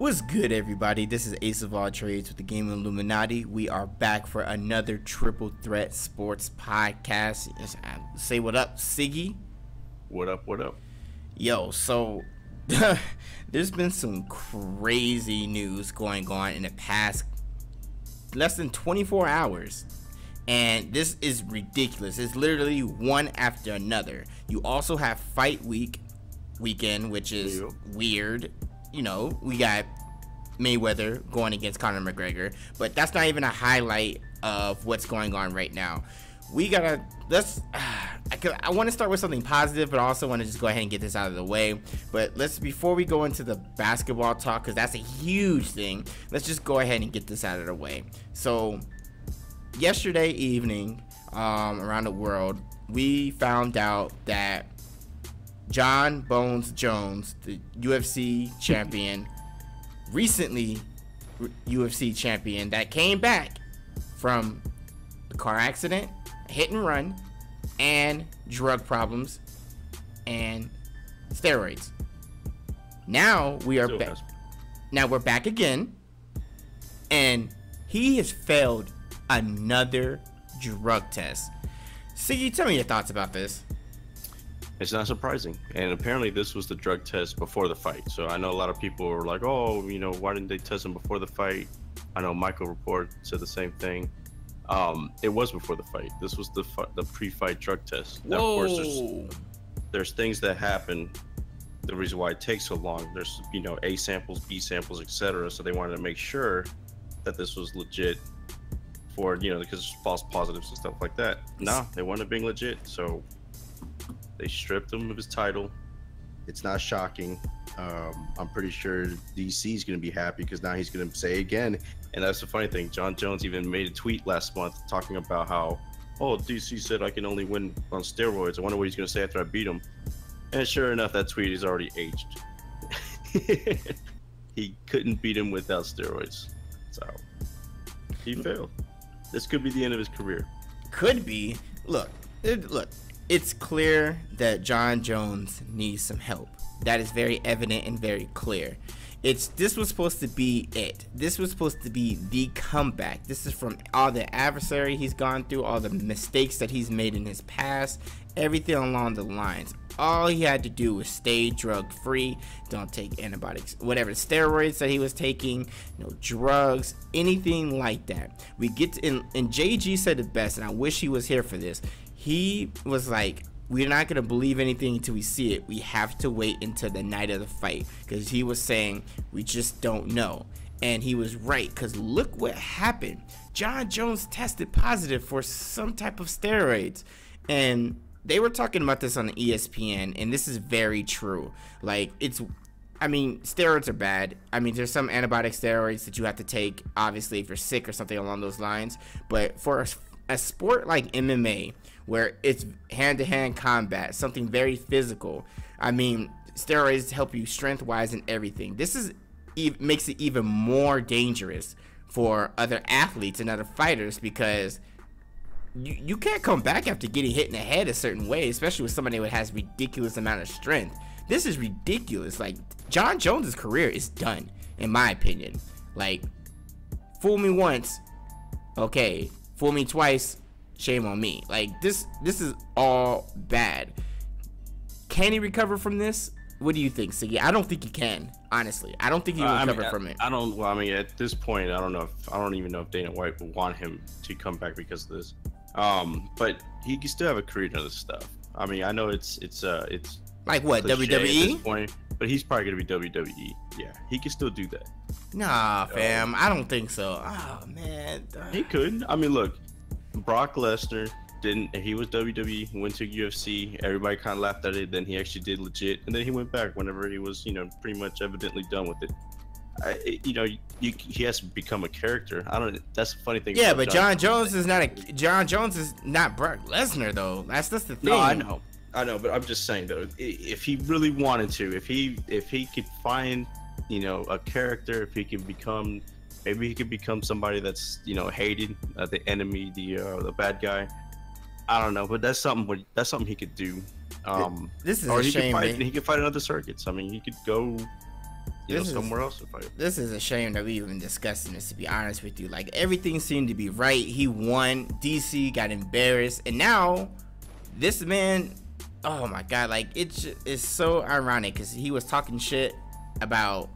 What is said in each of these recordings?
What's good, everybody? This is Ace of all trades with the game Illuminaughty. We are back for another triple threat sports podcast. Say what up, Siggy. What up, what up? Yo, so there's been some crazy news going on in the past less than 24 hours. And this is ridiculous. It's literally one after another. You also have fight weekend, which is weird. You know, we got Mayweather going against Conor McGregor, but that's not even a highlight of what's going on right now. I want to start with something positive, but I also want to just go ahead and get this out of the way. But before we go into the basketball talk, because that's a huge thing, let's just go ahead and get this out of the way. So yesterday evening, around the world, we found out that Jon Jones, the UFC champion, recently UFC champion, that came back from a car accident, hit and run, and drug problems and steroids. Now we are back. Now we're back again, and he has failed another drug test. Siggy, tell me your thoughts about this. It's not surprising, and apparently this was the drug test before the fight. So I know a lot of people were like, oh, you know, why didn't they test him before the fight? I know Michael Report said the same thing. It was before the fight. This was the pre-fight drug test. Now, of course, there's things that happen. The reason why it takes so long, there's, you know, A samples, B samples, etc. So they wanted to make sure that this was legit for, you know, because there's false positives and stuff like that. No, they wanted it being legit, so they stripped him of his title. It's not shocking. I'm pretty sure DC is going to be happy because now he's going to say again. And that's the funny thing. Jon Jones even made a tweet last month talking about how, oh, DC said I can only win on steroids. I wonder what he's going to say after I beat him. And sure enough, that tweet is already aged. He couldn't beat him without steroids. So he failed. This could be the end of his career. Could be. Look. It's clear that Jon Jones needs some help. That is very evident and very clear. This was supposed to be it. This was supposed to be the comeback. This is from all the adversary he's gone through, all the mistakes that he's made in his past, everything along the lines. All he had to do was stay drug free, don't take antibiotics, whatever steroids that he was taking, no drugs, anything like that. We get to, and JG said it best, and I wish he was here for this. He was like, we're not going to believe anything until we see it. We have to wait until the night of the fight, because he was saying we just don't know. And he was right, because look what happened. Jon Jones tested positive for some type of steroids, and they were talking about this on ESPN, and this is very true. Like, steroids are bad. I mean, there's some antibiotic steroids that you have to take, obviously, if you're sick or something along those lines. But for a sport like MMA, where it's hand-to-hand combat, something very physical, I mean, steroids help you strength-wise and everything. This makes it even more dangerous for other athletes and other fighters, because you can't come back after getting hit in the head a certain way, especially with somebody who has ridiculous amount of strength. This is ridiculous. Like, Jon Jones' career is done, in my opinion. Like, fool me once, okay. Fool me twice, shame on me. Like, this is all bad. Can he recover from this? What do you think, Siggy? I don't think he can, honestly. I don't think he will recover from it. Well, I mean, at this point, I don't even know if Dana White would want him to come back because of this. But he can still have a career in other stuff. I mean, I know it's like what, WWE? At this point, but he's probably gonna be WWE. Yeah, he can still do that. Nah, fam, I don't think so. Oh man, he could. I mean, look, Brock Lesnar didn't. He was WWE, went to UFC. Everybody kind of laughed at it. Then he actually did legit, and then he went back whenever he was, you know, pretty much evidently done with it. He has to become a character. That's the funny thing. Yeah, but Jon Jones is not Brock Lesnar though. That's the thing. No, I know, but I'm just saying though, if he really wanted to, if he could find, you know, a character, if he could become, maybe he could become somebody that's, you know, hated, the enemy, the bad guy. I don't know, but that's something he could do. This is a shame, man. He could fight in other circuits. I mean, he could go somewhere else to fight. This is a shame that we even discussing this, to be honest with you. Like, everything seemed to be right. He won. DC got embarrassed, and now this man, oh my god, like, it's so ironic because he was talking shit about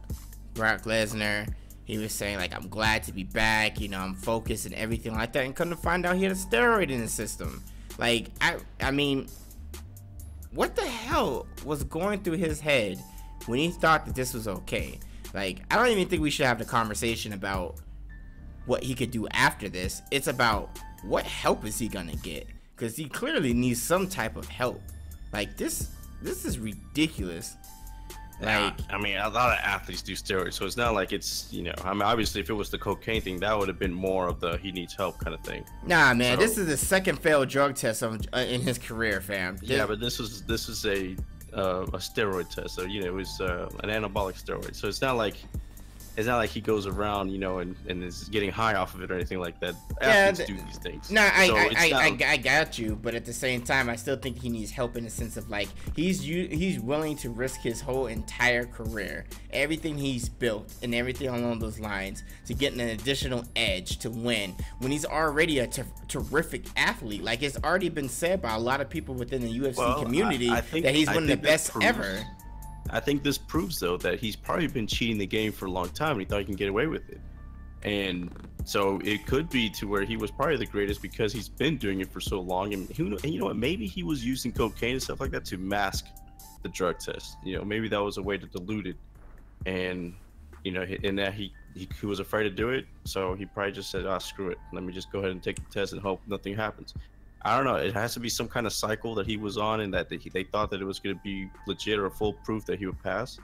Brock Lesnar. He was saying, like, I'm glad to be back, you know, I'm focused and everything like that, and come to find out he had a steroid in his system. Like, I mean, what the hell was going through his head when he thought that this was okay? Like, I don't even think we should have the conversation about what he could do after this. It's about what help is he gonna get, because he clearly needs some type of help. Like, this is ridiculous. Like, I mean, a lot of athletes do steroids, so it's not like it's, you know, I mean, obviously if it was the cocaine thing, that would have been more of the he needs help kind of thing. Nah, man, so, this is the second failed drug test in his career, fam. Yeah, but this is a steroid test, so, you know, it was an anabolic steroid, so it's not like he goes around, you know, and is getting high off of it or anything like that. Athletes do these things. No, I got you, but at the same time, I still think he needs help in the sense of, like, he's willing to risk his whole entire career, everything he's built and everything along those lines, to get an additional edge to win when he's already a terrific athlete. Like, it's already been said by a lot of people within the UFC community that he's one of the best ever. I think this proves, though, that he's probably been cheating the game for a long time and he thought he can get away with it. And so it could be to where he was probably the greatest because he's been doing it for so long. And you know what? Maybe he was using cocaine and stuff like that to mask the drug test. You know, maybe that was a way to dilute it. And, you know, in that he was afraid to do it. So he probably just said, screw it. Let me just go ahead and take the test and hope nothing happens. I don't know. It has to be some kind of cycle that he was on, and that they thought that it was going to be legit or full proof that he would pass,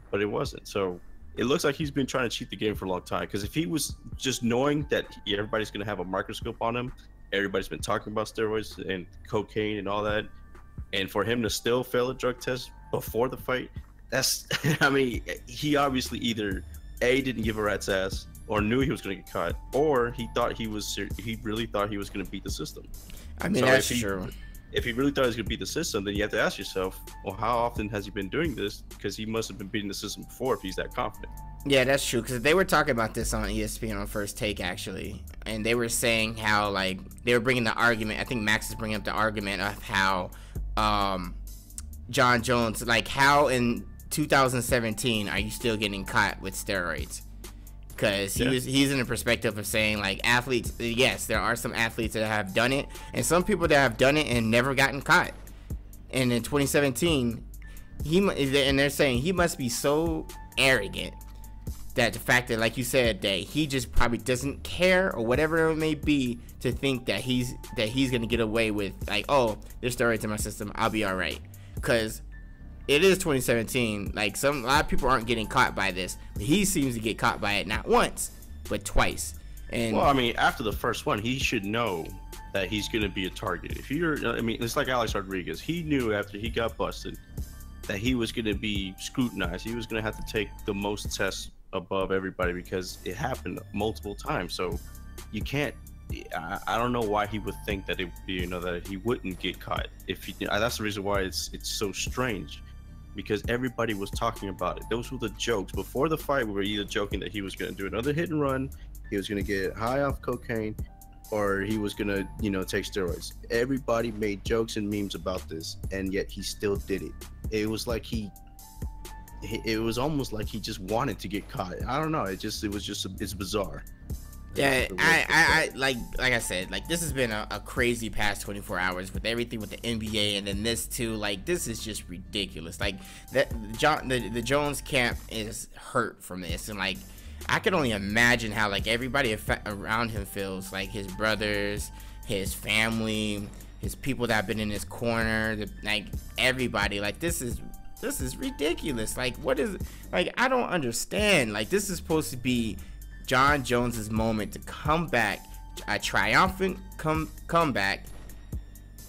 but it wasn't. So it looks like he's been trying to cheat the game for a long time. Because if he was just knowing that everybody's going to have a microscope on him, everybody's been talking about steroids and cocaine and all that, and for him to still fail a drug test before the fight, that's, I mean, he obviously either A, didn't give a rat's ass, or knew he was going to get caught, or he really thought he was going to beat the system. I mean, so that's true. If he really thought he was going to beat the system, then you have to ask yourself, well, how often has he been doing this? Because he must have been beating the system before if he's that confident. Yeah, that's true. Because they were talking about this on ESPN on First Take, actually. And they were saying how, like, they were bringing the argument. I think Max is bringing up the argument of how Jon Jones, like, how in 2017 are you still getting caught with steroids? Because he's in the perspective of saying, like, athletes, yes, there are some athletes that have done it, and some people that have done it and never gotten caught. And in 2017, and they're saying he must be so arrogant that the fact that, like you said, that he just probably doesn't care or whatever it may be, to think that he's gonna get away with, like, oh, there's steroids in my system, I'll be all right. Because it is 2017. Like, a lot of people aren't getting caught by this, but he seems to get caught by it not once but twice. And well, I mean, after the first one, he should know that he's going to be a target. I mean, it's like Alex Rodriguez. He knew after he got busted that he was going to be scrutinized. He was going to have to take the most tests above everybody because it happened multiple times. So you can't. I don't know why he would think that that he wouldn't get caught. That's the reason why it's so strange. Because everybody was talking about it. Those were the jokes. Before the fight, we were either joking that he was going to do another hit and run, he was going to get high off cocaine, or he was going to, take steroids. Everybody made jokes and memes about this, and yet he still did it. It was like it was almost like he just wanted to get caught. I don't know. It's bizarre. Yeah, I like I said, like, this has been a crazy past 24 hours with everything with the NBA, and then this too. Like, this is just ridiculous. Like, the Jones camp is hurt from this, and, like, I can only imagine how, like, everybody around him feels, like his brothers, his family, his people that have been in his corner, like, everybody. Like, this is ridiculous. Like, what is, like, I don't understand. Like, this is supposed to be Jon Jones's moment to come back, a triumphant comeback.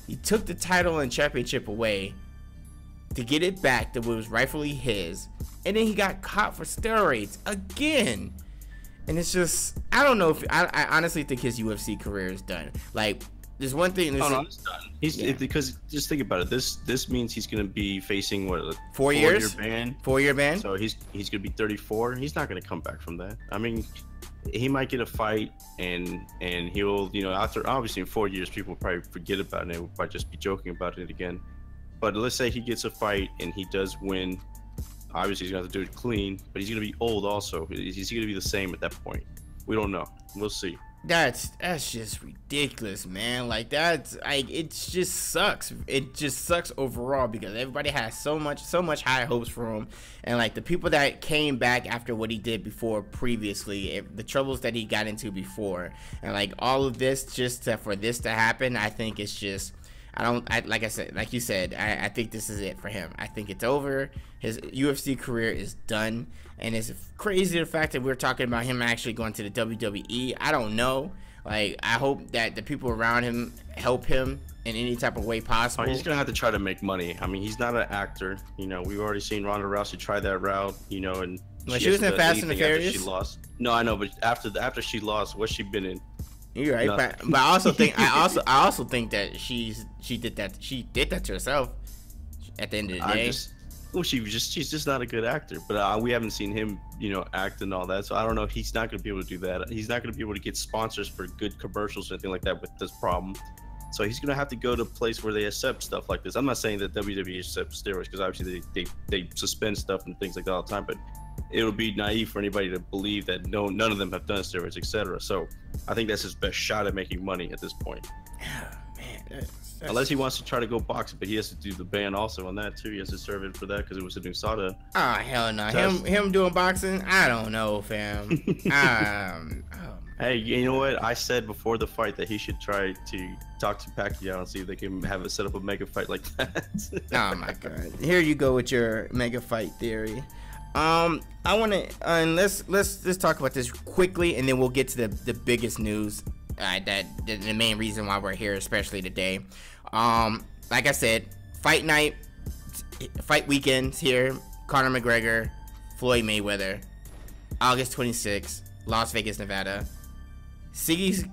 He took the title and championship away to get it back that was rightfully his, and then he got caught for steroids again. And it's just, I don't know if I honestly think his UFC career is done. Like, there's one thing. Oh no, it's done. Because just think about it. This means he's gonna be facing what, a 4 years? 4-year ban. 4-year ban. So he's gonna be 34. He's not gonna come back from that. I mean, he might get a fight, and he'll, after, obviously in 4 years people will probably forget about it and they will probably just be joking about it again. But let's say he gets a fight and he does win. Obviously he's gonna have to do it clean, but he's gonna be old also. He's gonna be the same at that point. We don't know. We'll see. That's just ridiculous, man. Like, it just sucks. It just sucks overall because everybody has so much high hopes for him, and like the people that came back after what he did before previously, the troubles that he got into before, and like all of this for this to happen, I think it's just. Like you said, I think this is it for him. I think it's over. His UFC career is done. And it's crazy the fact that we're talking about him actually going to the WWE. I don't know. Like, I hope that the people around him help him in any type of way possible. Oh, he's going to have to try to make money. I mean, he's not an actor. We've already seen Ronda Rousey try that route, and she was in Fast and the Furious. She lost. No, I know, but after she lost, what's she been in? You're right, but I also think that she did that to herself. At the end of the day, she's just not a good actor. But we haven't seen him, act and all that. So I don't know. He's not going to be able to do that. He's not going to be able to get sponsors for good commercials or anything like that with this problem. So he's going to have to go to a place where they accept stuff like this. I'm not saying that WWE accepts steroids because obviously they suspend stuff and things like that all the time, but it would be naive for anybody to believe that none of them have done steroids, etc. So I think that's his best shot at making money at this point. Man, unless he wants to try to go boxing, but he has to do the ban also on that too. He has to serve it for that because it was a USADA. Oh hell no! Him doing boxing? I don't know, fam. Hey, you know what? I said before the fight that he should try to talk to Pacquiao and see if they can have it set up a mega fight like that. Oh my god! Here you go with your mega fight theory. I want to let's talk about this quickly, and then we'll get to the biggest news. The main reason why we're here, especially today. Like I said, fight weekends here. Conor McGregor, Floyd Mayweather, August 26th, Las Vegas, Nevada. Siggy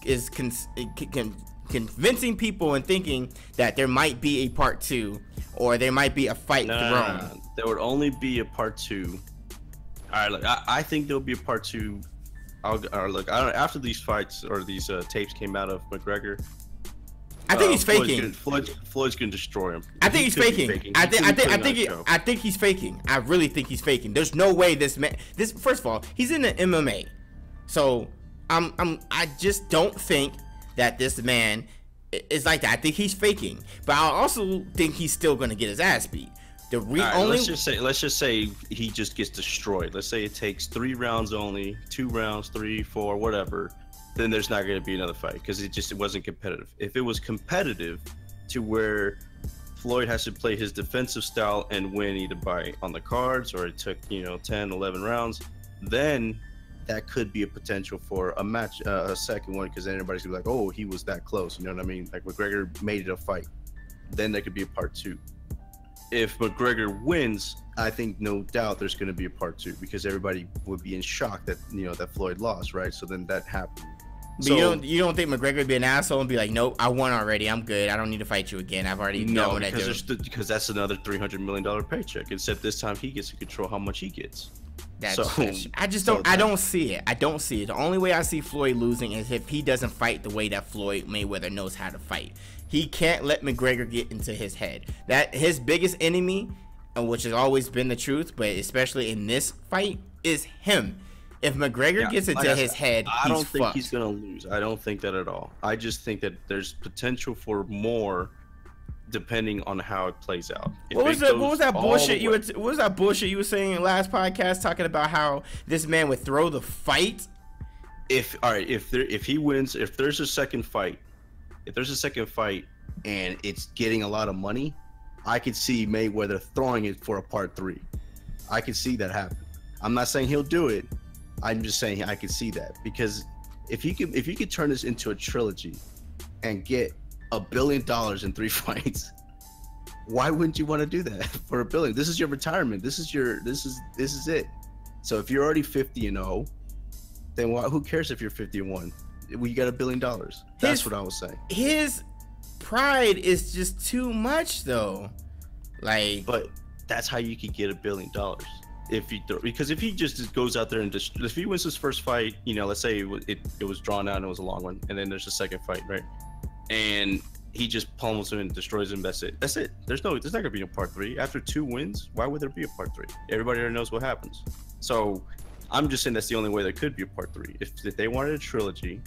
is convincing people and thinking that there might be a part 2, or there might be a fight thrown. No. There would only be a part 2. All right, look, I think there'll be a part 2. After these fights or these tapes came out of McGregor, I think he's faking. Floyd's gonna destroy him. I think he's faking. I think he's faking. I really think he's faking. There's no way this man. First of all, he's in the MMA, so I just don't think that this man is like that. I think he's faking, but I also think he's still gonna get his ass beat. Let's just say he just gets destroyed. Let's say it takes 3 rounds only, 2 rounds, 3, 4, whatever. Then there's not going to be another fight because it wasn't competitive. If it was competitive to where Floyd has to play his defensive style and win either on the cards or it took 10, 11 rounds, then that could be a potential for a match, a second one, because then everybody's gonna be like, oh, he was that close. You know what I mean? Like McGregor made it a fight. Then there could be a part 2. If McGregor wins, I think no doubt there's going to be a part 2 because everybody would be in shock that that Floyd lost, right? So then that happened. But you don't think McGregor would be an asshole and be like, nope, I won already, I'm good, I don't need to fight you again, I've already done what I do. Because that's another $300 million paycheck. Except this time he gets to control how much he gets. I don't see it. The only way I see Floyd losing is if he doesn't fight the way that Floyd Mayweather knows how to fight. He can't let McGregor get into his head. That his biggest enemy, which has always been the truth, but especially in this fight, is him. If McGregor gets into his head, I don't think he's gonna lose. I don't think that at all. I just think that there's potential for more, depending on how it plays out. What was that bullshit you were saying in last podcast, talking about how this man would throw the fight? If he wins, if there's a second fight and it's getting a lot of money, I could see Mayweather throwing it for a part 3. I could see that happen. I'm not saying he'll do it. I'm just saying I could see that, because if you could turn this into a trilogy and get $1 billion in 3 fights, why wouldn't you want to do that for $1 billion? This is your retirement. This is it. So if you're already 50-0, then who cares if you're 50-1? we got $1 billion. That's what I was saying. His pride is just too much, though. Like, but that's how you could get $1 billion. Because if he just goes out there and if he wins his first fight, you know, let's say it was drawn out and it was a long one, and then there's a second fight, right? And he just pummels him and destroys him. That's it. There's not gonna be a part 3 after 2 wins. Why would there be a part 3? Everybody already knows what happens. So I'm just saying that's the only way there could be a part 3. If they wanted a trilogy,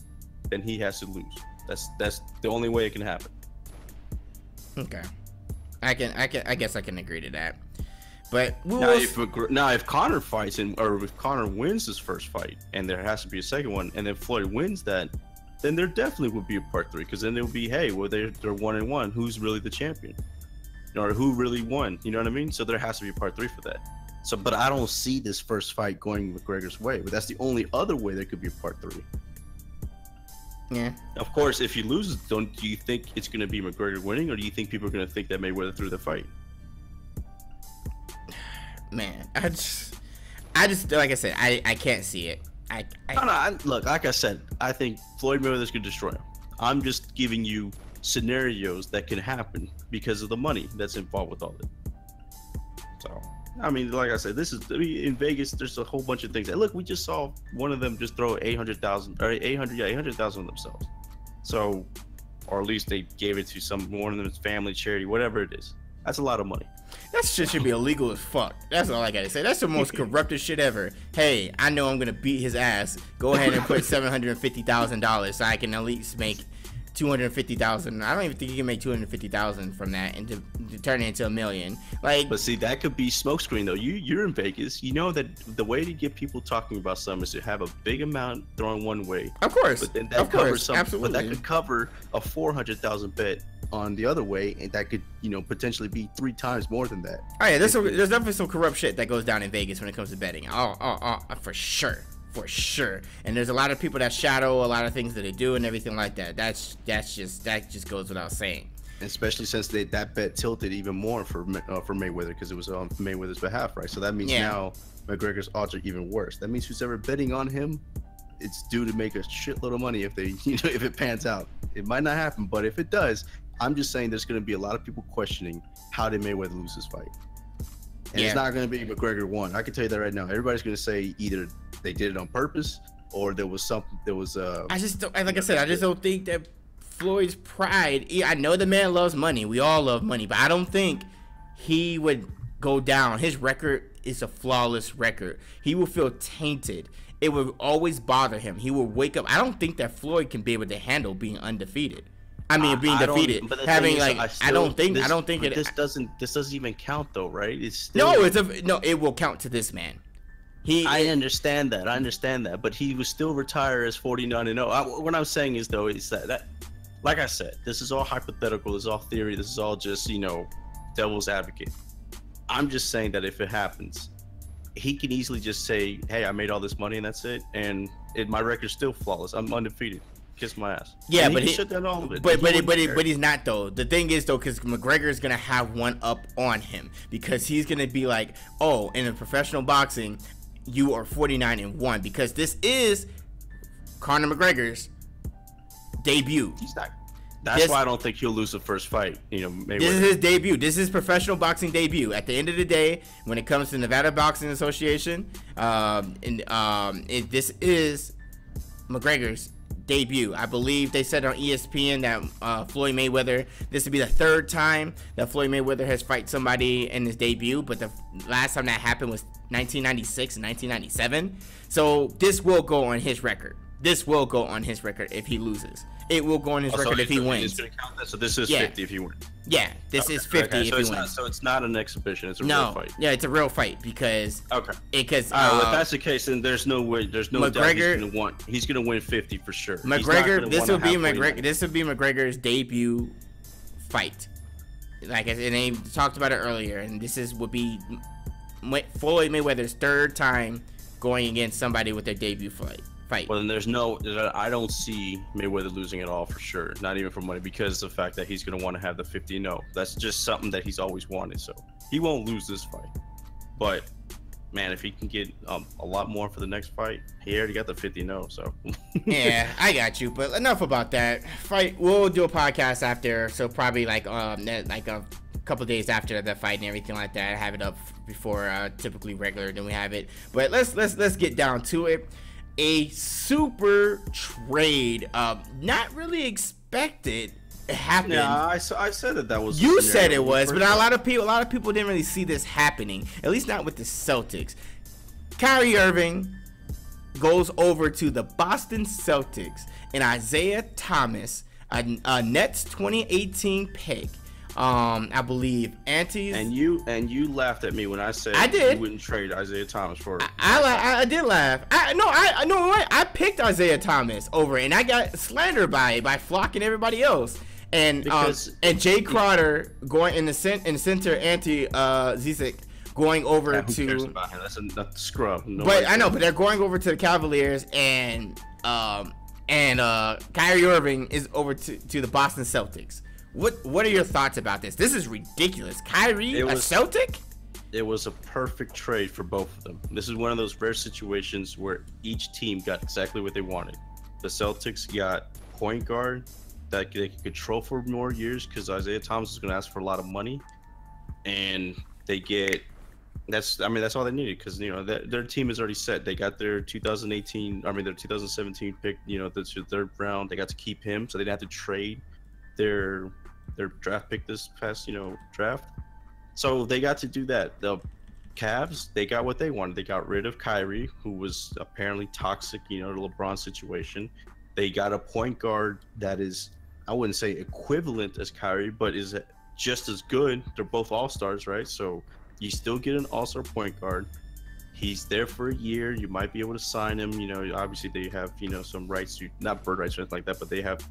then he has to lose. That's the only way it can happen. Okay, I guess I can agree to that. But if Conor fights or if Conor wins his first fight and there has to be a second one, and then Floyd wins that, then there definitely would be a part 3, because then it would be, hey, well, they're 1-1. Who's really the champion, or who really won? You know what I mean? So there has to be a part 3 for that. So, but I don't see this first fight going McGregor's way. But that's the only other way there could be a part 3. Yeah. Of course, if he loses, do you think it's going to be McGregor winning, or do you think people are going to think that Mayweather threw the fight? Man, I just like I said, I can't see it. Look, like I said, I think Floyd Mayweather's gonna destroy him. I'm just giving you scenarios that can happen because of the money that's involved with all of it. So, I mean, like I said, in Vegas. There's a whole bunch of things. Look, we just saw one of them just throw 800,000 on themselves. So, or at least they gave it to one of them's family, charity, whatever it is. That's a lot of money. That shit should be illegal as fuck. That's all I gotta say. That's the most corrupted shit ever. Hey, I know I'm gonna beat his ass. Go ahead and put $750,000 so I can at least make $250,000. I don't even think you can make $250,000 from that and to turn it into $1 million. Like, but see, that could be smokescreen though. You're in Vegas. You know that the way to get people talking about something is to have a big amount thrown one way. Of course. But then that covers something. Absolutely. But that could cover a 400,000 bet on the other way, and that could, you know, potentially be 3 times more than that. Oh yeah, there's definitely some corrupt shit that goes down in Vegas when it comes to betting. Oh, for sure. And there's a lot of people that shadow a lot of things that they do and everything like that. That just goes without saying. Especially since that bet tilted even more for Mayweather, because it was on Mayweather's behalf, right? So that means now McGregor's odds are even worse. That means who's ever betting on him, it's due to make a shitload of money if it pans out. It might not happen, but if it does, I'm just saying there's going to be a lot of people questioning how did Mayweather lose this fight. And it's not going to be McGregor won. I can tell you that right now. Everybody's going to say either they did it on purpose or there was something. I just don't think that Floyd's pride. I know the man loves money. We all love money, but I don't think he would go down. His record is a flawless record. He will feel tainted. It will always bother him. He will wake up. I don't think that Floyd can be able to handle being undefeated. I mean, being defeated, having like, I don't think it. This doesn't even count though, right? It's still, it will count to this man. I understand that, but he was still retired as 49-0. What I'm saying is though, is that, like I said, this is all hypothetical. This is all theory. This is all just, you know, devil's advocate. I'm just saying that if it happens, he can easily just say, "Hey, I made all this money and that's it," and my record's still flawless. I'm undefeated. Kiss my ass. Yeah, and but he shut down all of it. But he's not though. The thing is though, because McGregor is gonna have one up on him, because he's gonna be like, oh, in a professional boxing, you are 49-1, because this is Conor McGregor's debut. He's not. That's why I don't think he'll lose the first fight. You know, Mayweather. This is his debut. This is professional boxing debut. At the end of the day, when it comes to Nevada Boxing Association, this is McGregor's debut. I believe they said on ESPN that Floyd Mayweather, this would be the 3rd time that Floyd Mayweather has fight somebody in his debut, but the last time that happened was 1996 and 1997. So this will go on his record. This will go on his record if he loses. It will go on his record if he wins. Gonna count that? So this is 50 if he wins. Yeah, this is 50 if he wins. So it's not an exhibition. It's a real fight. Yeah, it's a real fight because. Okay. Because. All right, if that's the case, then there's no way. There's no McGregor, doubt he's gonna win 50 for sure. McGregor. This will be McGregor. This will be McGregor's debut fight. Like and they talked about it earlier, and would be Floyd Mayweather's 3rd time going against somebody with their debut fight. Well, then I don't see Mayweather losing at all for sure. Not even for money, because of the fact that he's going to want to have the 50-0. That's just something that he's always wanted. So he won't lose this fight. But man, if he can get a lot more for the next fight, he already got the 50-0. So yeah, I got you. But enough about that fight. We'll do a podcast after, so probably like a couple days after the fight and everything like that. I have it up before typically regular, then we have it. But let's get down to it. A super trade, not really expected. It happened. Yeah, I said that was. You said it was, but a lot of people didn't really see this happening. At least not with the Celtics. Kyrie Irving goes over to the Boston Celtics, and Isaiah Thomas, a Nets 2018 pick. I believe Antes. And you laughed at me when I said I did. You wouldn't trade Isaiah Thomas for it. I did laugh. I picked Isaiah Thomas over, and I got slandered by Flock and everybody else. And Jay Crowder going in the center, Ante Zizic going over who to. Cares about him? That's a scrub. But I know, but they're going over to the Cavaliers, and Kyrie Irving is over to the Boston Celtics. What are your thoughts about this? This is ridiculous. Kyrie, a Celtic? It was a perfect trade for both of them. This is one of those rare situations where each team got exactly what they wanted. The Celtics got point guard that they could control for more years because Isaiah Thomas is going to ask for a lot of money, and they get that's all they needed because their team is already set. They got their 2017 pick, that's your third round. They got to keep him, so they didn't have to trade their draft pick this past draft. So they got to do that. The Cavs, they got what they wanted. They got rid of Kyrie, who was apparently toxic, the LeBron situation. They got a point guard that is, I wouldn't say equivalent as Kyrie, but is just as good. They're both all-stars, right? So you still get an all-star point guard. He's there for a year. You might be able to sign him. Obviously they have, some rights to, not bird rights or anything like that, but they have,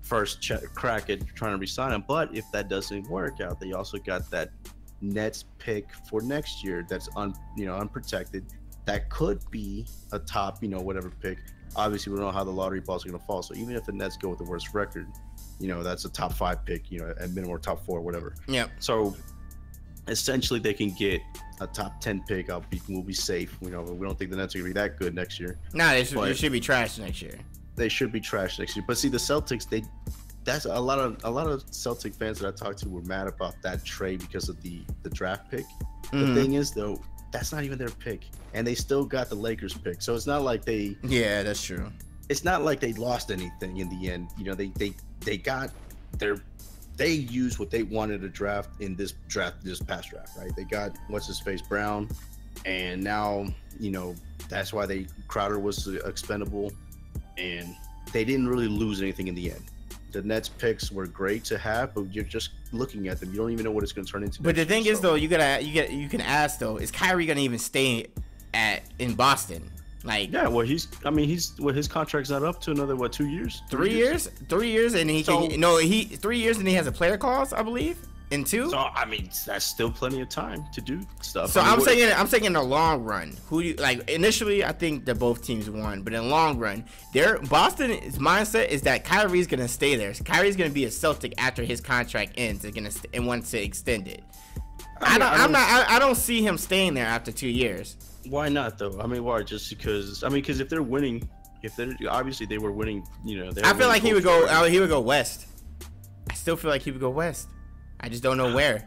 first crack at trying to re-sign him. But if that doesn't work out, they also got that Nets pick for next year that's unprotected. That could be a top, whatever pick. Obviously, we don't know how the lottery balls are going to fall. So even if the Nets go with the worst record, that's a top 5 pick, at minimum or top 4, whatever. Yeah. So essentially, they can get a top 10 pick. We'll be safe. We don't think the Nets are going to be that good next year. Nah, they should be trash next year. They should be trash next year. But see, the Celtics, that's a lot of Celtic fans that I talked to were mad about that trade because of the draft pick. The thing is, though, that's not even their pick, and they still got the Lakers pick. So it's not like they. Yeah, that's true. It's not like they lost anything in the end. They got they used what they wanted to draft in this past draft, right? They got what's his face Brown, and now that's why Crowder was expendable, and they didn't really lose anything in the end. The Nets picks were great to have, but you're just looking at them. You don't even know what it's going to turn into. But the thing is, though, you can ask though, is Kyrie going to even stay in Boston? Like, yeah, well, his contract's not up to another 2 years? 3 years? 3 years, and 3 years, and he has a player clause, I believe. In 2. So that's still plenty of time to do stuff. So I'm saying in the long run, who do you like? Initially, I think that both teams won, but in the long run, Boston's mindset is that Kyrie's gonna stay there. So Kyrie's gonna be a Celtic after his contract ends, and wants to extend it. I don't see him staying there after 2 years. Why not though? Why? Just because? Because if they're winning, obviously they were winning. I feel like he would go. He would go west. I still feel like he would go west. I just don't know where.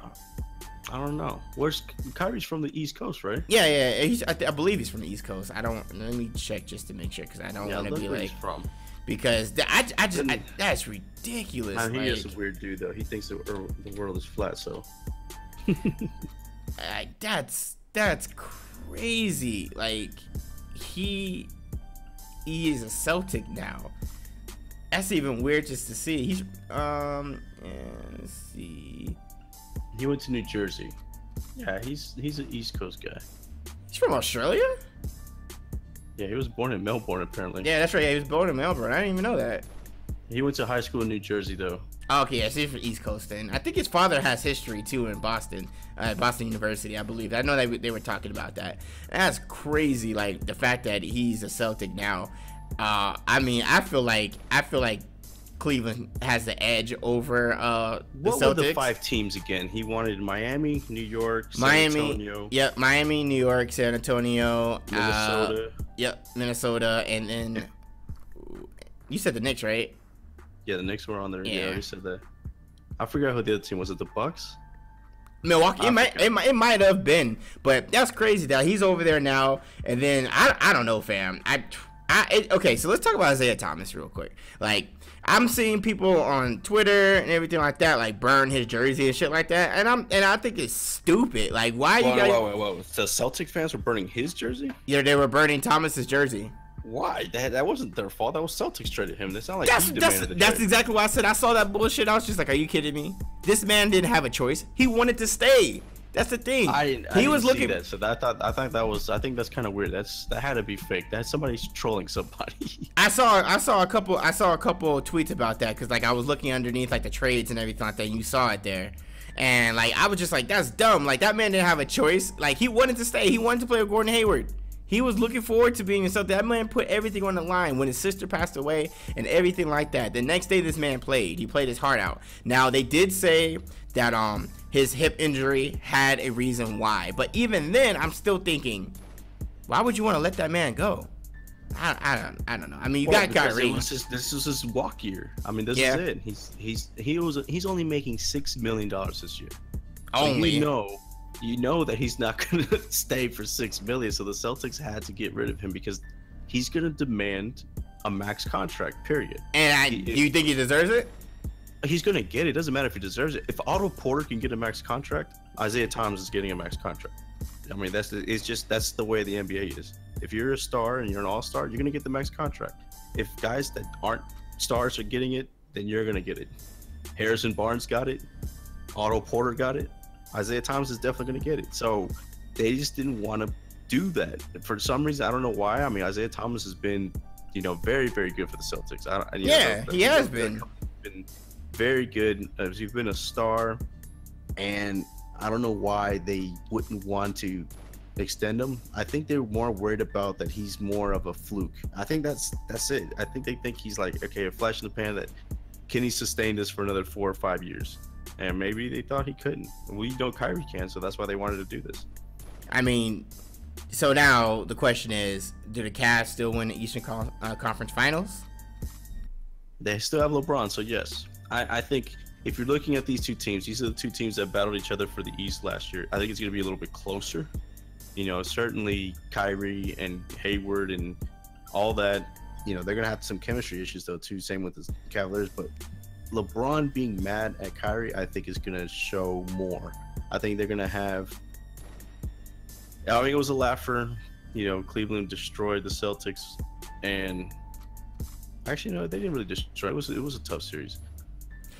I don't know. Where's Kyrie's from? The East Coast, right? Yeah. I believe he's from the East Coast. Let me check just to make sure because I don't want to be like. He's from. Because that's ridiculous. He is a weird dude though. He thinks the world is flat. So. That's crazy. Like he is a Celtic now. That's even weird just to see. He's let's see. He went to New Jersey. Yeah, he's an East Coast guy. He's from Australia? Yeah, he was born in Melbourne apparently. Yeah, that's right. Yeah, he was born in Melbourne. I didn't even know that. He went to high school in New Jersey though. Okay, yeah, so he's from East Coast then. I think his father has history too in Boston, Boston University, I believe. I know they were talking about that. That's crazy, like the fact that he's a Celtic now. I feel like Cleveland has the edge over the What Celtics. were the 5 teams again? He wanted Miami, New York, San Antonio. Yep, Miami, New York, San Antonio, Minnesota. Yep, Minnesota, and then you said the Knicks, right? Yeah, the Knicks were on there. Yeah. Yeah, you said that. I forgot who the other team was. It the Bucks? Milwaukee. It might have been, but that's crazy that he's over there now. And then I don't know, fam. Okay, so let's talk about Isaiah Thomas real quick. Like, I'm seeing people on Twitter and everything like that, like burn his jersey and shit like that, and I think it's stupid. Like, why you guys? Whoa. The Celtic fans were burning his jersey? Yeah, they were burning Thomas's jersey. Why? That wasn't their fault. That was Celtics traded him. It's not like that's exactly why I said I saw that bullshit. I was just like, are you kidding me? This man didn't have a choice. He wanted to stay. That's the thing. He was looking at that, so I think that's kind of weird. That had to be fake. That somebody's trolling somebody. I saw a couple tweets about that because like I was looking underneath like the trades and everything like that, and you saw it there. And like I was just like, that's dumb. Like that man didn't have a choice. Like he wanted to stay. He wanted to play with Gordon Hayward. He was looking forward to being himself. That man put everything on the line when his sister passed away and everything like that. The next day this man played. He played his heart out. Now they did say that his hip injury had a reason why. But even then, I'm still thinking, why would you want to let that man go? I don't know. I mean, you got Kyrie. This was his walk year. I mean, this is it. He's only making $6 million this year. Only. So you know that he's not going to stay for $6 million. So the Celtics had to get rid of him because he's going to demand a max contract. Period. And do you think he deserves it? He's going to get it. It doesn't matter if he deserves it. If Otto Porter can get a max contract, Isaiah Thomas is getting a max contract. I mean, that's the way the NBA is. If you're a star and you're an all-star, you're going to get the max contract. If guys that aren't stars are getting it, then you're going to get it. Harrison Barnes got it. Otto Porter got it. Isaiah Thomas is definitely going to get it. So they just didn't want to do that. For some reason, I don't know why. I mean, Isaiah Thomas has been, very, very good for the Celtics. He has been very good. He's been a star, and I don't know why they wouldn't want to extend him. I think they're more worried about that he's more of a fluke. I think that's it. I think they think he's like, okay, a flash in the pan, that can he sustain this for another 4 or 5 years? And maybe they thought he couldn't. We know Kyrie can, so that's why they wanted to do this. I mean, so now the question is, do the Cavs still win the Eastern Conference Finals? They still have LeBron, so yes. I think if you're looking at these two teams, these are the two teams that battled each other for the East last year. I think it's going to be a little bit closer. Certainly Kyrie and Hayward and all that, they're going to have some chemistry issues, though, too. Same with the Cavaliers. But LeBron being mad at Kyrie, I think, is going to show more. I think they're going to have... I mean, it was a laugher. Cleveland destroyed the Celtics. And actually, no, they didn't really destroy. It was a tough series.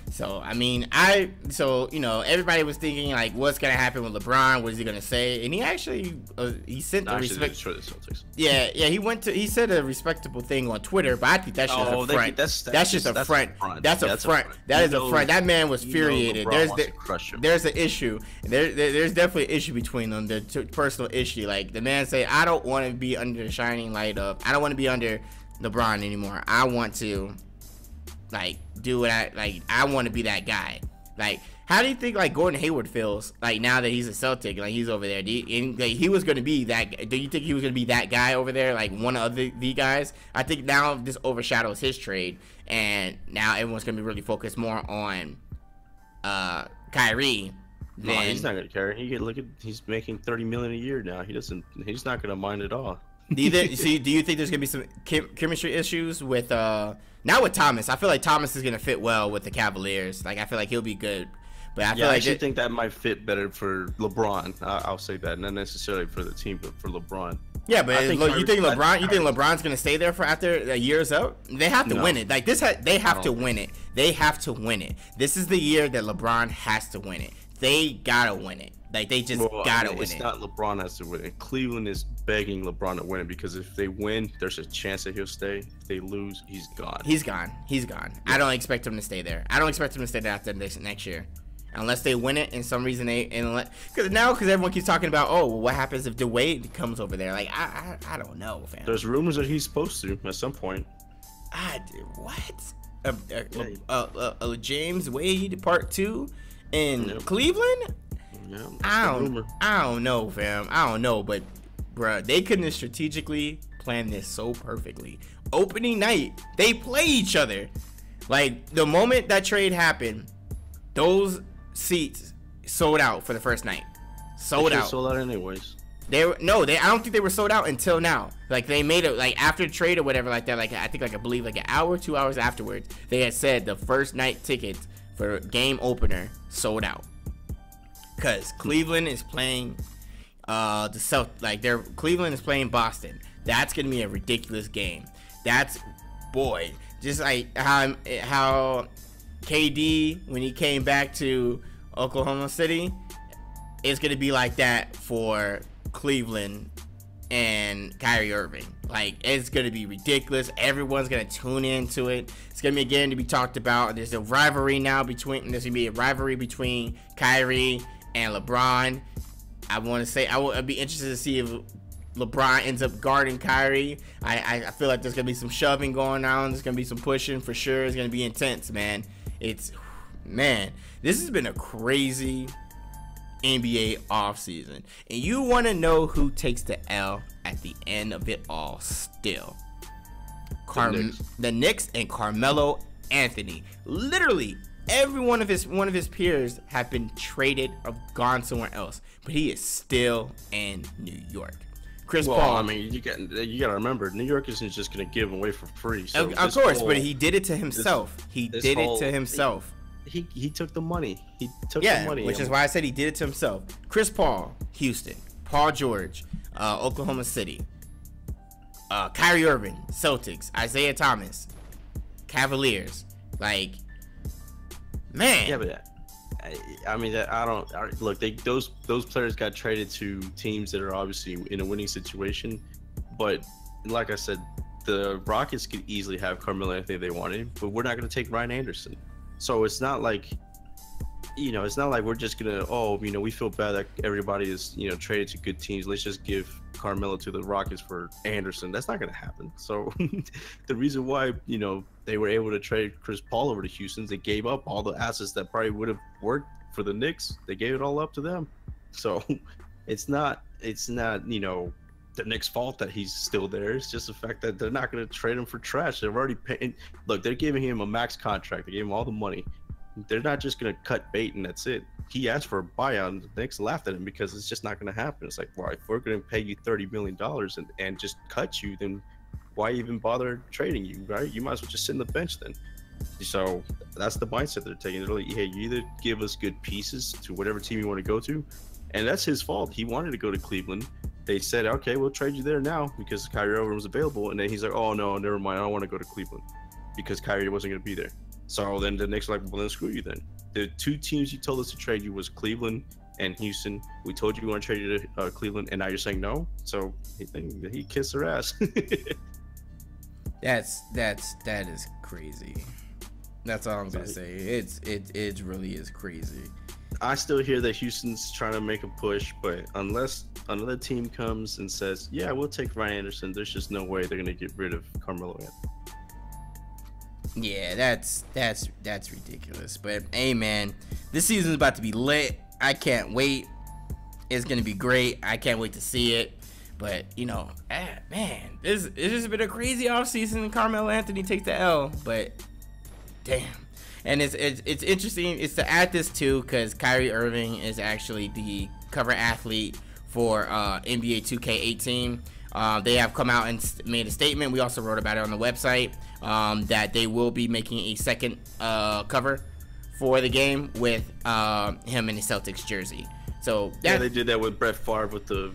So, I mean, everybody was thinking, like, what's going to happen with LeBron? What is he going to say? And he actually, he sent a respect. The Celtics. Yeah, he said a respectable thing on Twitter, but I think that's just a front. That's just a front. That's a front. That is a front. That man was infuriated. There's an issue. There's definitely an issue between them. The personal issue. Like, the man said, I don't want to be under the shining light of, I don't want to be under LeBron anymore. I want to, like, do what I want to be that guy. Like, how do you think like Gordon Hayward feels like now that he's a Celtic, like he's over there? He was going to be that? Do you think he was going to be that guy over there, like one of the guys? I think now this overshadows his trade, and now everyone's going to be really focused more on Kyrie. No, he's not going to care. He's making $30 million a year now. He's not going to mind at all. Do you think there's gonna be some chemistry issues with not with Thomas? I feel like Thomas is gonna fit well with the Cavaliers. Like, I feel like he'll be good, but I actually think that might fit better for LeBron. I'll say that, not necessarily for the team, but for LeBron. Yeah, but you think LeBron's gonna stay there for after the year's up? They have to win it. Like this, they have to win it. They have to win it. This is the year that LeBron has to win it. They gotta win it. Like, they just gotta win it. It's not LeBron has to win it. Cleveland is begging LeBron to win it because if they win, there's a chance that he'll stay. If they lose, he's gone. He's gone. Yeah. I don't expect him to stay there. I don't expect him to stay there after next year. Unless they win it, and some reason because everyone keeps talking about, oh, well, what happens if Dwayne comes over there? Like, I don't know, fam. There's rumors that he's supposed to at some point. What? James Wade Part 2 in Cleveland. Yeah, I don't know, fam. I don't know, but bruh, they couldn't have strategically planned this so perfectly. Opening night, they play each other. Like, the moment that trade happened, those seats sold out for the first night. Sold out anyways. I don't think they were sold out until now. Like, they made it, like, after the trade or whatever like that, like, I think, like, I believe, like, an hour, 2 hours afterwards, they had said the first night tickets for game opener sold out. Because Cleveland is playing Cleveland is playing Boston. That's going to be a ridiculous game. Just like how KD, when he came back to Oklahoma City, it's going to be like that for Cleveland and Kyrie Irving. Like, it's going to be ridiculous. Everyone's going to tune into it. It's going to be a game to be talked about. There's a rivalry now there's going to be a rivalry between Kyrie and LeBron. I'd be interested to see if LeBron ends up guarding Kyrie. I feel like there's going to be some shoving going on. There's going to be some pushing for sure. It's going to be intense, man. This has been a crazy NBA offseason. And you want to know who takes the L at the end of it all still. The Knicks and Carmelo Anthony. Literally, every one of his peers have been traded or gone somewhere else. But he is still in New York. Chris Paul. I mean, you got to remember, New York isn't just going to give him away for free. So of course, but he did it to himself. He took the money. Which is why I said he did it to himself. Chris Paul, Houston. Paul George, Oklahoma City. Kyrie Irving, Celtics. Isaiah Thomas, Cavaliers. Like, man. Yeah, but look. Those players got traded to teams that are obviously in a winning situation. But like I said, the Rockets could easily have Carmelo Anthony if they wanted, but we're not going to take Ryan Anderson. So it's not like, we're just gonna, we feel bad that everybody is, traded to good teams. Let's just give Carmelo to the Rockets for Anderson. That's not gonna happen. So the reason why, they were able to trade Chris Paul over to Houston, they gave up all the assets that probably would have worked for the Knicks. They gave it all up to them. So it's not, the Knicks' fault that he's still there. It's just the fact that they're not going to trade him for trash. They've already paid. Look, they're giving him a max contract. They gave him all the money. They're not just going to cut bait and that's it. He asked for a buyout and the Knicks laughed at him because it's just not going to happen. It's like, well, if we're going to pay you $30 million and just cut you, then why even bother trading you, right? You might as well just sit on the bench then. So that's the mindset they're taking. They're like, hey, you either give us good pieces to whatever team you want to go to, and that's his fault. He wanted to go to Cleveland. They said, okay, we'll trade you there now because Kyrie Irving was available. And then he's like, oh, no, never mind. I don't want to go to Cleveland because Kyrie wasn't going to be there. So then the Knicks are like, well, then screw you then. The two teams you told us to trade you was Cleveland and Houston. We told you we want to trade you to Cleveland, and now you're saying no? So he kissed her ass. That is crazy. That's all I'm going to say. It really is crazy. I still hear that Houston's trying to make a push, but unless another team comes and says, yeah, we'll take Ryan Anderson, there's just no way they're going to get rid of Carmelo Anthony. Yeah, that's ridiculous. But hey, man, this season's about to be lit. I can't wait. It's going to be great. I can't wait to see it. But, man, this has been a crazy offseason. Carmelo Anthony takes the L, but damn. And it's interesting. It's to add this too, because Kyrie Irving is actually the cover athlete for NBA 2K18. They have come out and made a statement. We also wrote about it on the website that they will be making a second cover for the game with him in the Celtics jersey. So they did that with Brett Favre with the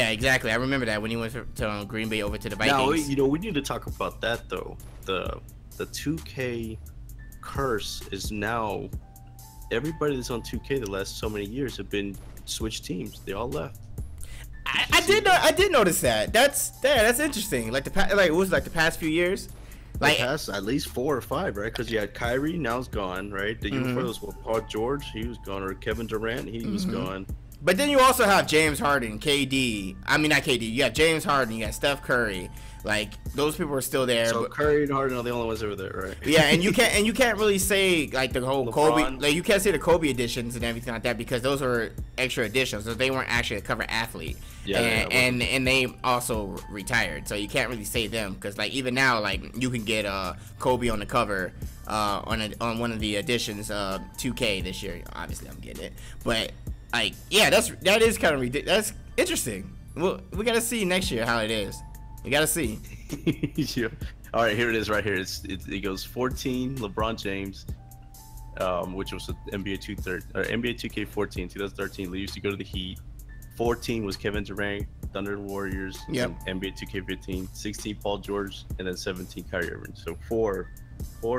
exactly. I remember that when he went to Green Bay over to the Vikings. Now we need to talk about that though. The 2K curse is now everybody that's on 2K the last so many years have been switched teams. They all left. I did notice that. That's interesting. Like it was like the past few years. Like past at least 4 or 5, right? Because you had Kyrie, now he's gone, right? The year before was Paul George, he was gone, or Kevin Durant, he was gone. But then you also have James Harden, KD. I mean, not KD. You have James Harden. You got Steph Curry. Like, those people are still there. So but, Curry and Harden are the only ones over there, right? Yeah, and you can't really say like the whole Kobe, LeBron. like you can't say the Kobe editions and everything like that because those were extra editions. So they weren't actually a cover athlete. Yeah, and they also retired. So you can't really say them because like even now like you can get Kobe on the cover on one of the editions 2K this year. Obviously I'm getting it, but like yeah, that is kind of ridiculous. That's interesting. Well, we gotta see next year how it is. We gotta see. Yeah. All right, here it is right here. It goes 14 LeBron James, which was the NBA 2K14 2013. They used to go to the Heat. 14 was Kevin Durant, Thunder Warriors. Yep. NBA 2K15. 16 Paul George, and then 17 Kyrie Irving. So four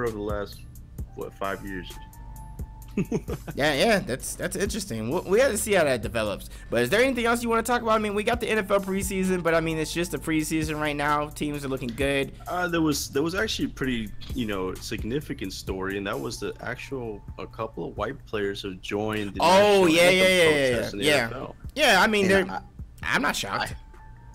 of the last 5 years. Yeah, that's interesting. We got to see how that develops. But is there anything else you want to talk about? I mean, we got the NFL preseason, but I mean, it's just a preseason right now. Teams are looking good. There was actually a pretty significant story, and that was a couple of white players have joined. The yeah. I mean, I'm not shocked.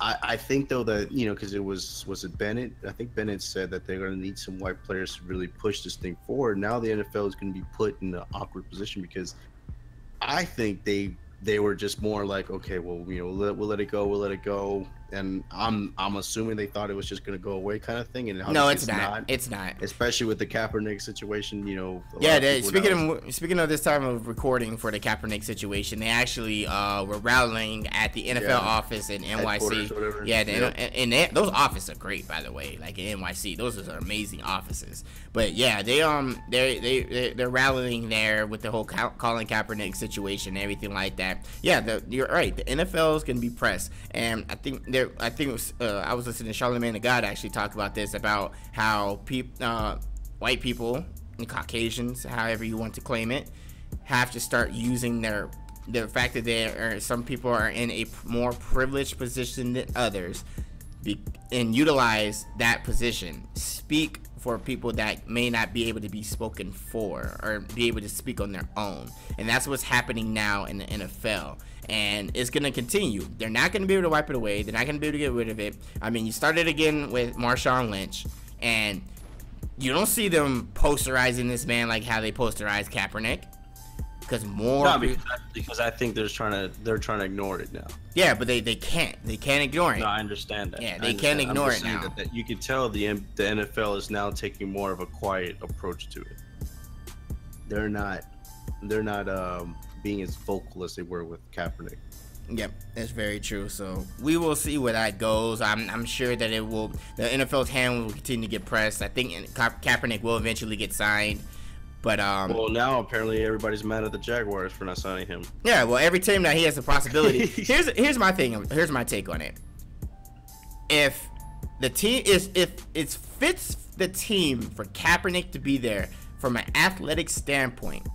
I think though that because it was it Bennett? I think Bennett said that they're going to need some white players to really push this thing forward. Now the NFL is going to be put in an awkward position because I think they were just more like, okay, well, we'll let it go, and I'm assuming they thought it was just going to go away kind of thing. And no, it's not. It's not. Especially with the Kaepernick situation, Yeah, speaking of this time of recording for the Kaepernick situation, they actually were rallying at the NFL office in NYC. Yeah, and those offices are great, by the way. Like in NYC, those are amazing offices. But yeah, they're rallying there with the whole Colin Kaepernick situation and everything like that. Yeah, you're right. The NFL is going to be pressed, and I think I was listening to Charlamagne the God actually talk about this, about how white people and Caucasians, however you want to claim it, have to start using the fact that some people are in a more privileged position than others, and utilize that position. Speak for people that may not be able to be spoken for or be able to speak on their own. And that's what's happening now in the NFL. And it's going to continue. They're not going to be able to wipe it away. They're not going to be able to get rid of it. I mean, you started again with Marshawn Lynch, and you don't see them posterizing this man like how they posterized Kaepernick. Because I think they're trying to ignore it now. Yeah, but they can't ignore it. No, I understand that. Yeah, they can't ignore it now. That you can tell the NFL is now taking more of a quiet approach to it. They're not being as vocal as they were with Kaepernick. Yep, that's very true. So we will see where that goes. I'm sure that it will. The NFL's hand will continue to get pressed. I think Kaepernick will eventually get signed. But well, now apparently everybody's mad at the Jaguars for not signing him. Yeah, well, every team that he has the possibility. Here's my thing. Here's my take on it. If the team if it fits the team for Kaepernick to be there from an athletic standpoint,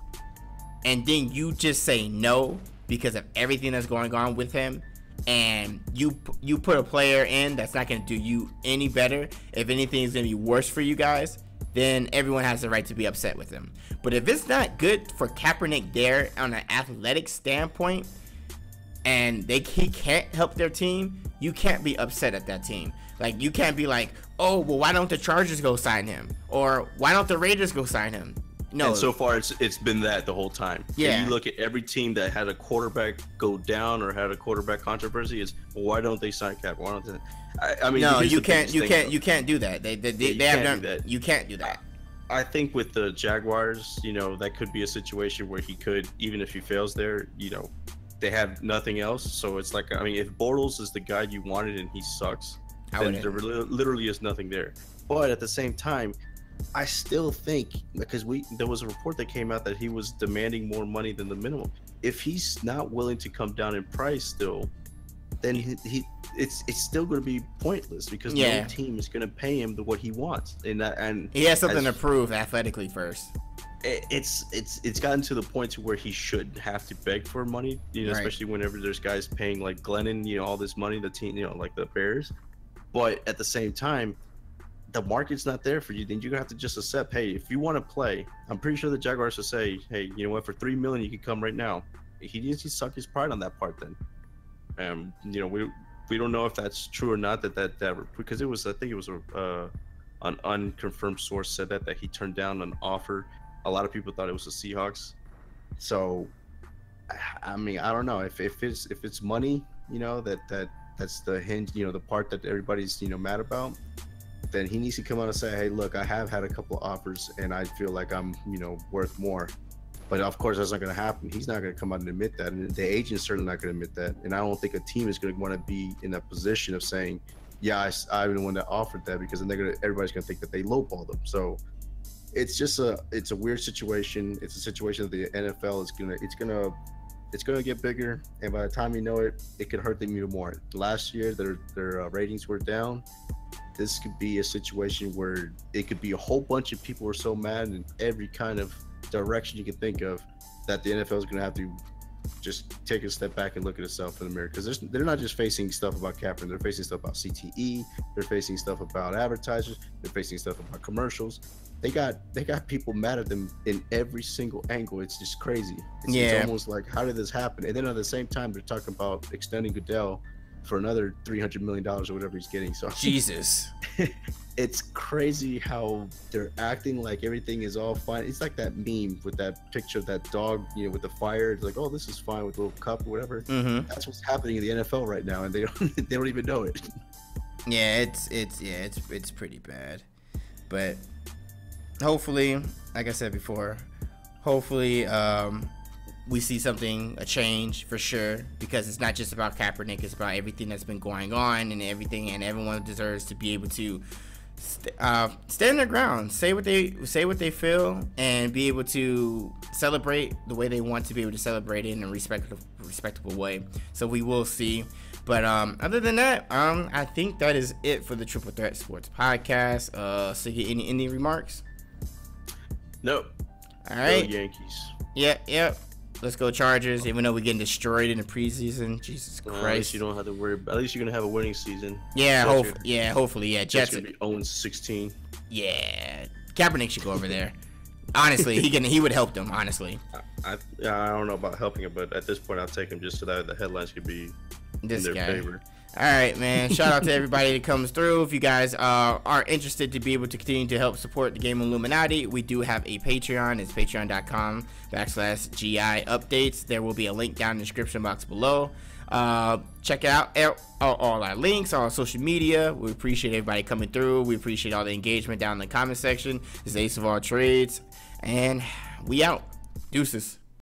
and then you just say no because of everything that's going on with him, and you put a player in that's not going to do you any better. If anything, is going to be worse for you guys. Then everyone has the right to be upset with him. But if it's not good for Kaepernick there on an athletic standpoint, and he can't help their team, you can't be upset at that team. Like, you can't be like, oh, well, why don't the Chargers go sign him? Or why don't the Raiders go sign him? No. And so far, it's been that the whole time. Yeah. If you look at every team that had a quarterback go down or had a quarterback controversy, is why don't they sign Kaepernick? Why don't they? I mean, no, you can't do that. You can't do that. I think with the Jaguars, that could be a situation where he could, even if he fails there, they have nothing else. So it's like, I mean, if Bortles is the guy you wanted and he sucks, then there literally is nothing there. But at the same time, I still think, because there was a report that came out that he was demanding more money than the minimum. If he's not willing to come down in price still, then it's still going to be pointless, because no team is going to pay him what he wants, and he has something to prove athletically first. It's gotten to the point to where he shouldn't have to beg for money, especially whenever there's guys paying like Glennon, all this money, the team, like the Bears. But at the same time, the market's not there for you. Then you have to just accept, hey, if you want to play, I'm pretty sure the Jaguars will say, hey, you know what, for $3 million you can come right now. he needs to suck his pride on that part then. You know, we don't know if that's true or not, that because it was, I think it was an unconfirmed source said that he turned down an offer. A lot of people thought it was the Seahawks. So I mean, I don't know if it's money, you know, that's the hinge, you know, the part that everybody's, you know, mad about. Then he needs to come out and say, hey, look, I have had a couple of offers and I feel like I'm, you know, worth more. But of course, that's not going to happen. He's not going to come out and admit that. And the agent's certainly not going to admit that. And I don't think a team is going to want to be in a position of saying, yeah, I'm the one that offered that, because then everybody's going to think that they lowballed them. So it's just it's a weird situation. It's a situation that the NFL is it's gonna get bigger, and by the time you know it, it could hurt them even more. Last year, their ratings were down. This could be a situation where it could be a whole bunch of people were so mad in every kind of direction you can think of, that the NFL is going to have to just take a step back and look at itself in the mirror, because they're not just facing stuff about Kaepernick. They're facing stuff about CTE. They're facing stuff about advertisers. They're facing stuff about commercials. They got people mad at them in every single angle. It's just crazy. It's almost like, how did this happen? And then at the same time, they're talking about extending Goodell for another $300 million or whatever he's getting. So Jesus. It's crazy how they're acting like everything is all fine. It's like that meme with that picture of that dog, you know, with the fire. It's like, oh, this is fine with a little cup or whatever. Mm-hmm. That's what's happening in the NFL right now, and they don't even know it. Yeah, it's pretty bad. But hopefully, like I said before, hopefully we see a change for sure, because it's not just about Kaepernick, it's about everything that's been going on and everything, and everyone deserves to be able to stand their ground, say what they feel, and be able to celebrate the way they want to be able to celebrate it in a respectable way. So we will see. But other than that, I think that is it for the Triple Threat Sports Podcast. Siggy, any remarks? Nope. All right. Go Yankees. Yep. Let's go Chargers, even though we're getting destroyed in the preseason. Jesus Christ. At least you don't have to worry. At least you're going to have a winning season. Yeah, hopefully. Yeah, Jets going to be 0-16. Yeah. Kaepernick should go over there. Honestly, he would help them, honestly. I don't know about helping him, but at this point, I'll take him just so that the headlines could be in their favor. All right, man. Shout out to everybody that comes through. If you guys are interested to be able to continue to help support the game Illuminaughty, we do have a Patreon. It's patreon.com/GI updates. There will be a link down in the description box below. Check out all our links, all our social media. We appreciate everybody coming through. We appreciate all the engagement down in the comment section. This is Ace of all trades, and we out. Deuces.